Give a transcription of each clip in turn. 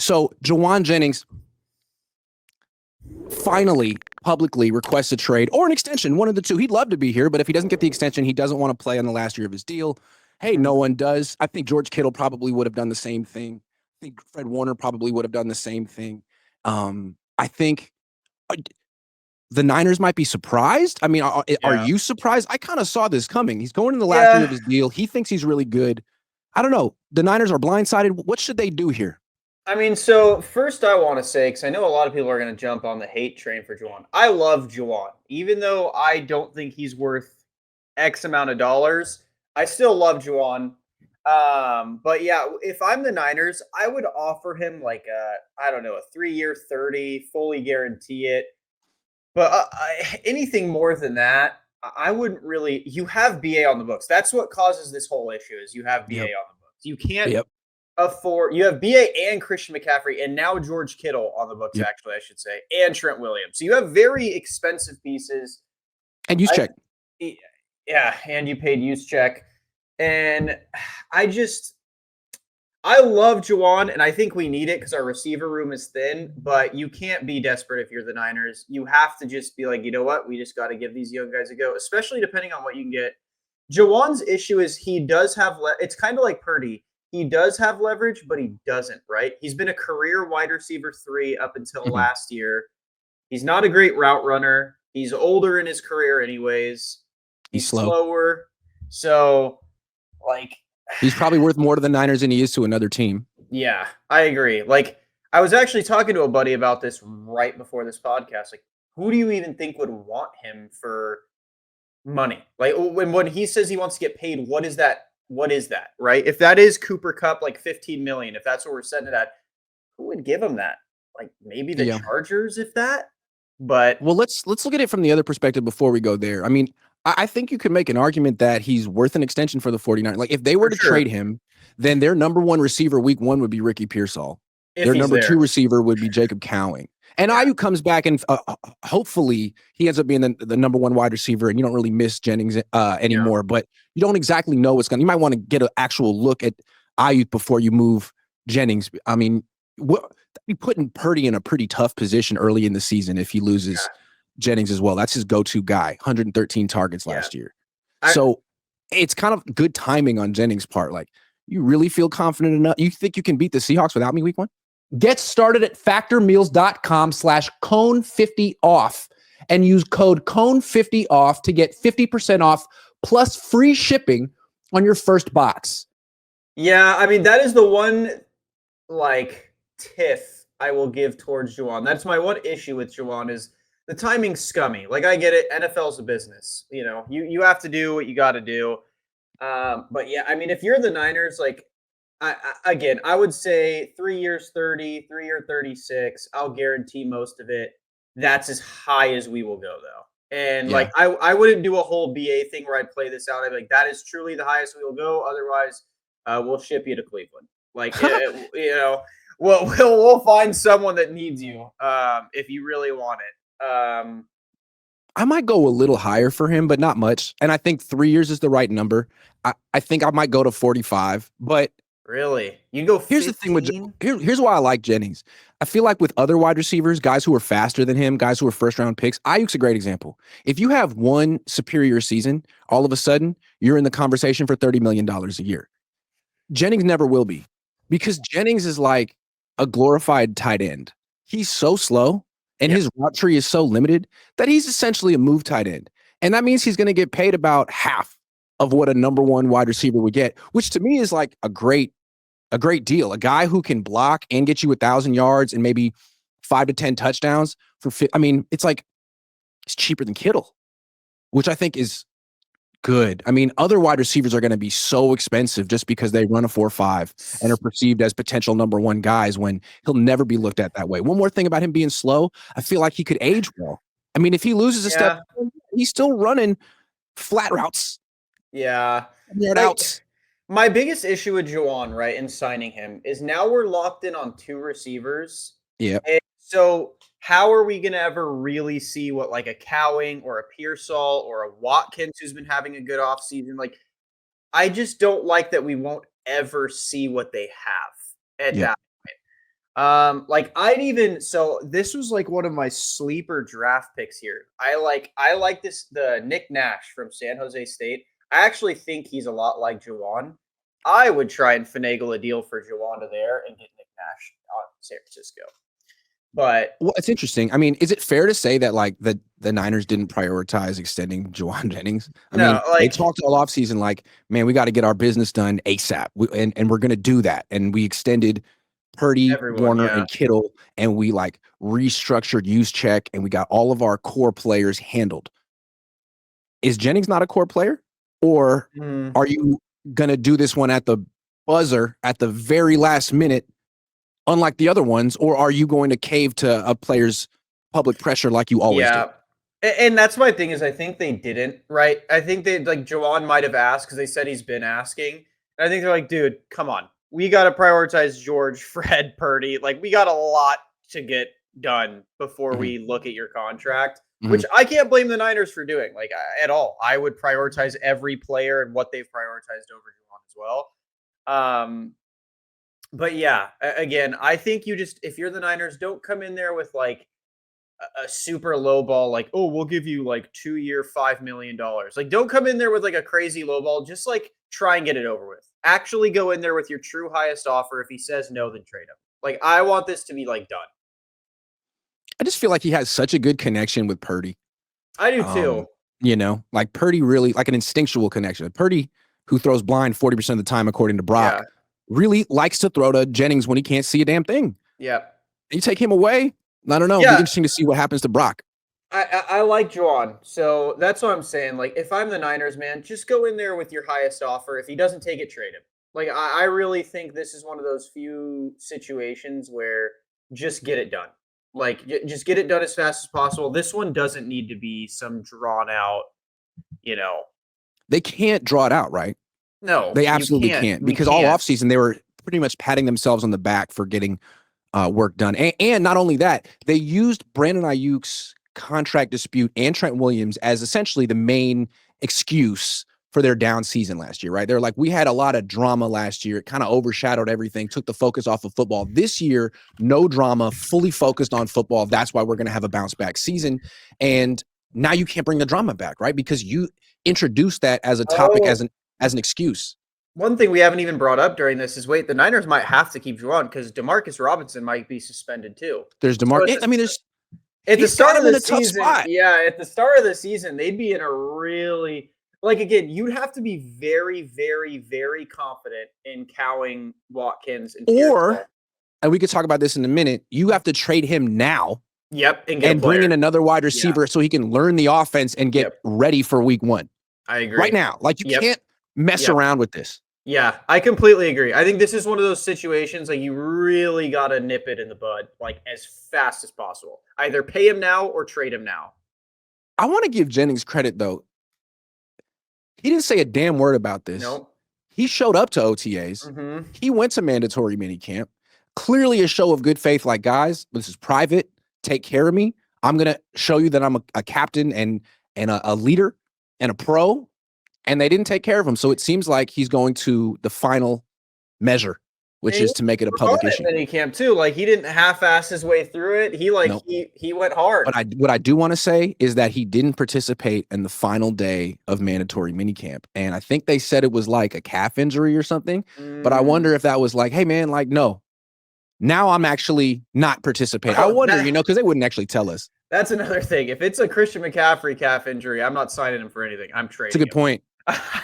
So Jawan Jennings finally publicly requests a trade or an extension, one of the two. He'd love to be here, but if he doesn't get the extension, he doesn't want to play on the last year of his deal. Hey, no one does. I think George Kittle probably would have done the same thing. I think Fred Warner probably would have done the same thing. I think the Niners might be surprised. I mean, are you surprised? I kind of saw this coming. He's going in the last year of his deal. He thinks he's really good. I don't know. The Niners are blindsided. What should they do here? I mean, so first I want to say, because I know a lot of people are going to jump on the hate train for Jawan. I love Jawan. Even though I don't think he's worth X amount of dollars, I still love Jawan. But yeah, if I'm the Niners, I would offer him like I don't know, a 3-year 30, fully guarantee it. But anything more than that, I wouldn't really. You have BA on the books. That's what causes this whole issue. Is you have BA on the books. You can't afford. You have BA and Christian McCaffrey, and now George Kittle on the books. Actually, I should say, and Trent Williams. So you have very expensive pieces. And Juszczyk. Yeah, and you paid Juszczyk, and I love Jawan, and I think we need it because our receiver room is thin, but you can't be desperate if you're the Niners. You have to just be like, you know what? We just got to give these young guys a go, especially depending on what you can get. Jawan's issue is he does have it's kind of like Purdy. He does have leverage, but he doesn't, right? He's been a career wide receiver 3 up until last year. He's not a great route runner. He's older in his career anyways. He's slower. So, like... He's probably worth more to the Niners than he is to another team. Yeah, I agree. Like, I was actually talking to a buddy about this right before this podcast. Like, who do you even think would want him for money? Like, when he says he wants to get paid, what is that? What is that, right? If that is Cooper Kupp, like $15 million, if that's what we're setting it at, who would give him that? Like, maybe the Chargers, if that? But well, let's look at it from the other perspective before we go there. I mean, I think you could make an argument that he's worth an extension for the 49ers. Like, if they were to trade him, then their number 1 receiver week 1 would be Ricky Pearsall. Their number 2 receiver would be Jacob Cowing. And Ayuk comes back and hopefully he ends up being the number 1 wide receiver, and you don't really miss Jennings anymore. But you don't exactly know what's going to – you might want to get an actual look at Ayuk before you move Jennings. I mean, you're putting Purdy in a pretty tough position early in the season if he loses Jennings as well. That's his go-to guy, 113 targets last year. So it's kind of good timing on Jennings' part. Like, you really feel confident enough? You think you can beat the Seahawks without me week 1? Get started at factormeals.com/cone50off and use code cone50off to get 50% off plus free shipping on your first box. Yeah, I mean, that is the one, like, tiff I will give towards Jawan. That's my one issue with Jawan is the timing's scummy. Like, I get it. NFL's a business. You know, you have to do what you got to do. But yeah, I mean, if you're the Niners, like, I would say 3 years 30, 3-year 36. I'll guarantee most of it. That's as high as we will go, though. And like, I wouldn't do a whole BA thing where I'd play this out. I'd be like, that is truly the highest we will go. Otherwise, we'll ship you to Cleveland. Like, you know, we'll find someone that needs you if you really want it. I might go a little higher for him, but not much. And I think 3 years is the right number. I think I might go to 45, but really, you go 15? Here's the thing with here's why I like Jennings. I feel like with other wide receivers, guys who are faster than him, guys who are first-round picks, Ayuk's a great example. If you have one superior season, all of a sudden, you're in the conversation for $30 million a year. Jennings never will be, because Jennings is like a glorified tight end. He's so slow, and his route tree is so limited that he's essentially a move tight end. And that means he's going to get paid about half of what a number 1 wide receiver would get, which to me is like a great deal. A guy who can block and get you 1,000 yards and maybe 5 to 10 touchdowns for. I mean, it's cheaper than Kittle, which I think is good. I mean, other wide receivers are going to be so expensive just because they run a 4.5 and are perceived as potential number 1 guys when he'll never be looked at that way. One more thing about him being slow, I feel like he could age well. I mean, if he loses a step, he's still running flat routes. Yeah. Outs. My biggest issue with Jawan, right, in signing him is now we're locked in on 2 receivers. Yeah. So how are we going to ever really see what like a Cowing or a Pearsall or a Watkins who's been having a good offseason? Like, I just don't like that we won't ever see what they have at that Like so this was like one of my sleeper draft picks here. I like the Nick Nash from San Jose State. I actually think he's a lot like Jawan. I would try and finagle a deal for Jawan to there and get Nick Nash on San Francisco. But Well, it's interesting. I mean, is it fair to say that like the Niners didn't prioritize extending Jawan Jennings? I mean, they talked all offseason like, man, we got to get our business done ASAP. And we're going to do that. And we extended Purdy, Warner, and Kittle, and we like restructured use check, and we got all of our core players handled. Is Jennings not a core player? Or are you going to do this one at the buzzer at the very last minute, unlike the other ones, or are you going to cave to a player's public pressure like you always do? And that's my thing is I think they didn't, right? I think they like Jawan might have asked because they said he's been asking. And I think they're like, dude, come on. We got to prioritize George, Fred, Purdy. Like, we got a lot to get done before we look at your contract, which I can't blame the Niners for doing, like, at all. I would prioritize every player and what they've prioritized over Jawan as well. But yeah, again, I think you just, if you're the Niners, don't come in there with like a super low ball, like, oh, we'll give you like 2-year, $5 million. Like, don't come in there with like a crazy low ball. Just like try and get it over with. Actually go in there with your true highest offer. If he says no, then trade him. Like, I want this to be like done. I just feel like he has such a good connection with Purdy. I do too. You know, like Purdy really, like an instinctual connection. Purdy, who throws blind 40% of the time, according to Brock, really likes to throw to Jennings when he can't see a damn thing. Yeah. You take him away, I don't know. It'll be interesting to see what happens to Brock. I like Jawan. So that's what I'm saying. Like, if I'm the Niners, man, just go in there with your highest offer. If he doesn't take it, trade him. Like, I really think this is one of those few situations where just get it done. Like, just get it done as fast as possible. This one doesn't need to be some drawn out, you know. They can't draw it out, right? No. They absolutely can't. Because all offseason, they were pretty much patting themselves on the back for getting work done. And not only that, they used Brandon Ayuk's contract dispute and Trent Williams as essentially the main excuse for their down season last year, right? They're like, we had a lot of drama last year. It kind of overshadowed everything, took the focus off of football. This year, no drama, fully focused on football. That's why we're going to have a bounce back season. And now you can't bring the drama back, right? Because you introduced that as a topic, as an excuse. One thing we haven't even brought up during this is, wait, the Niners might have to keep Jawan because Demarcus Robinson might be suspended too. There's Demarcus. I mean, there's at the start of the season. Yeah, at the start of the season, they'd be in a really, like, again, you'd have to be very, very, very confident in cowing Watkins and we could talk about this in a minute. You have to trade him now. Yep, and bring in another wide receiver so he can learn the offense and get ready for week 1. I agree. Right now, like you can't mess around with this. Yeah, I completely agree. I think this is one of those situations like you really got to nip it in the bud like as fast as possible. Either pay him now or trade him now. I want to give Jennings credit, though. He didn't say a damn word about this. Nope. He showed up to OTAs. He went to mandatory minicamp. Clearly a show of good faith, like, guys, this is private. Take care of me. I'm going to show you that I'm a captain and a leader and a pro. And they didn't take care of him. So it seems like he's going to the final measure, which is to make it a public issue. Minicamp too. Like, he didn't half-ass his way through it. He he went hard. But what I do want to say is that he didn't participate in the final day of mandatory minicamp. And I think they said it was like a calf injury or something. But I wonder if that was like, hey man, like, no, now I'm actually not participating. I wonder, because they wouldn't actually tell us. That's another thing. If it's a Christian McCaffrey calf injury, I'm not signing him for anything. I'm trading. That's a good point.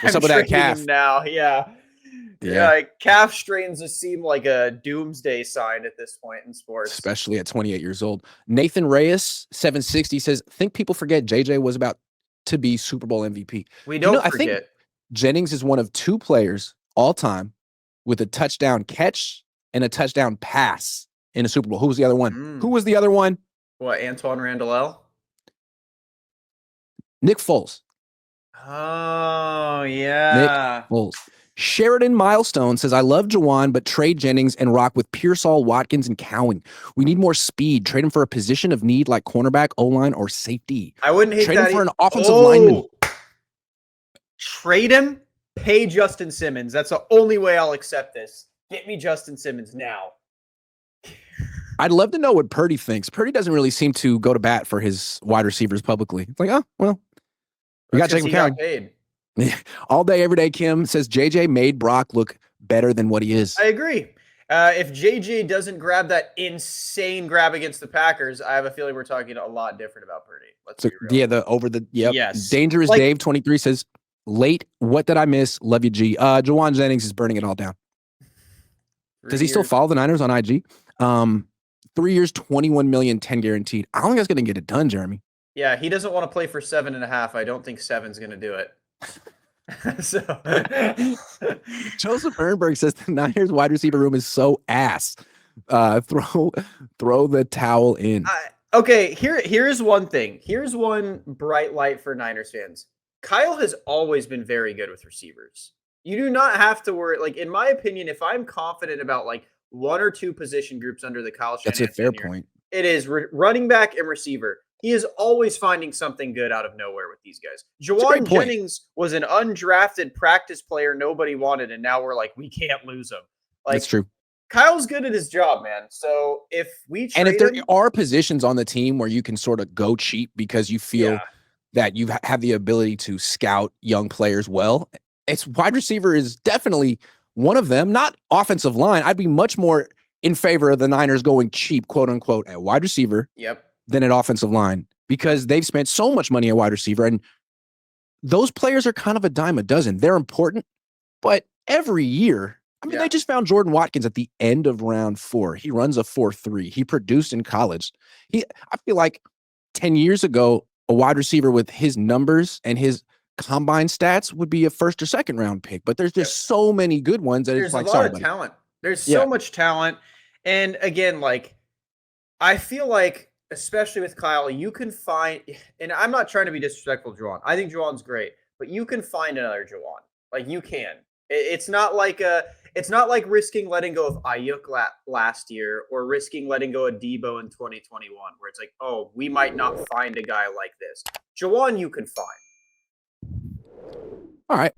What's up with that calf now? Yeah. Like, calf strains just seem like a doomsday sign at this point in sports, especially at 28 years old. Nathan Reyes 760 says, think people forget JJ was about to be Super Bowl MVP. We don't forget. I think Jennings is one of 2 players all time with a touchdown catch and a touchdown pass in a Super Bowl. Who was the other one? Who was the other one? What, Antoine Randall? Nick Foles. Oh, yeah. Nick Foles. Sheridan Milestone says, I love Jawan, but trade Jennings and rock with Pearsall, Watkins, and Cowing. We need more speed. Trade him for a position of need like cornerback, O-line, or safety. I wouldn't hate trade that. Trade him for an offensive lineman. Trade him, pay Justin Simmons. That's the only way I'll accept this. Get me Justin Simmons now. I'd love to know what Purdy thinks. Purdy doesn't really seem to go to bat for his wide receivers publicly. It's like, oh, well, we got Jake got McCown. paid. All day, every day, Kim says JJ made Brock look better than what he is. I agree. If JJ doesn't grab that insane grab against the Packers, I have a feeling we're talking a lot different about Purdy. Let's be real. Yes. Dangerous Like- Dave 23 says, late, what did I miss? Love you, G. Jawan Jennings is burning it all down. Does he still follow the Niners on IG? 3 years, 21 million, 10 guaranteed. I don't think that's going to get it done, Jeremy. Yeah, he doesn't want to play for 7.5. I don't think 7's going to do it. So Joseph Ehrenberg says the Niners wide receiver room is so ass. Throw the towel in. Okay, here's one thing. Here's one bright light for Niners fans. Kyle has always been very good with receivers. You do not have to worry. Like, in my opinion, if I'm confident about like one or two position groups under the Kyle Shanahan That's a fair tenure, point. it is running back and receiver. He is always finding something good out of nowhere with these guys. Jawan Jennings was an undrafted practice player nobody wanted, and now we're like, we can't lose him. Like, That's true. Kyle's good at his job, man. So if we trade And if there him, are positions on the team where you can sort of go cheap because you feel that you have the ability to scout young players well, it's wide receiver is definitely one of them. Not offensive line. I'd be much more in favor of the Niners going cheap, quote unquote, at wide receiver than at offensive line, because they've spent so much money at wide receiver, and those players are kind of a dime a dozen. They're important, but every year, I mean, they just found Jordan Watkins at the end of round 4. He runs a 4.3. He produced in college. I feel like 10 years ago, a wide receiver with his numbers and his combine stats would be a first or second round pick, but there's just so many good ones that there's it's like, a lot of talent. There's so much talent. And again, like, I feel like, especially with Kyle, you can find, and I'm not trying to be disrespectful to Jawan. I think Jawan's great, but you can find another Jawan. Like, you can. It's not like risking letting go of Ayuk last year or risking letting go of Debo in 2021, where it's like, oh, we might not find a guy like this. Jawan, you can find. All right.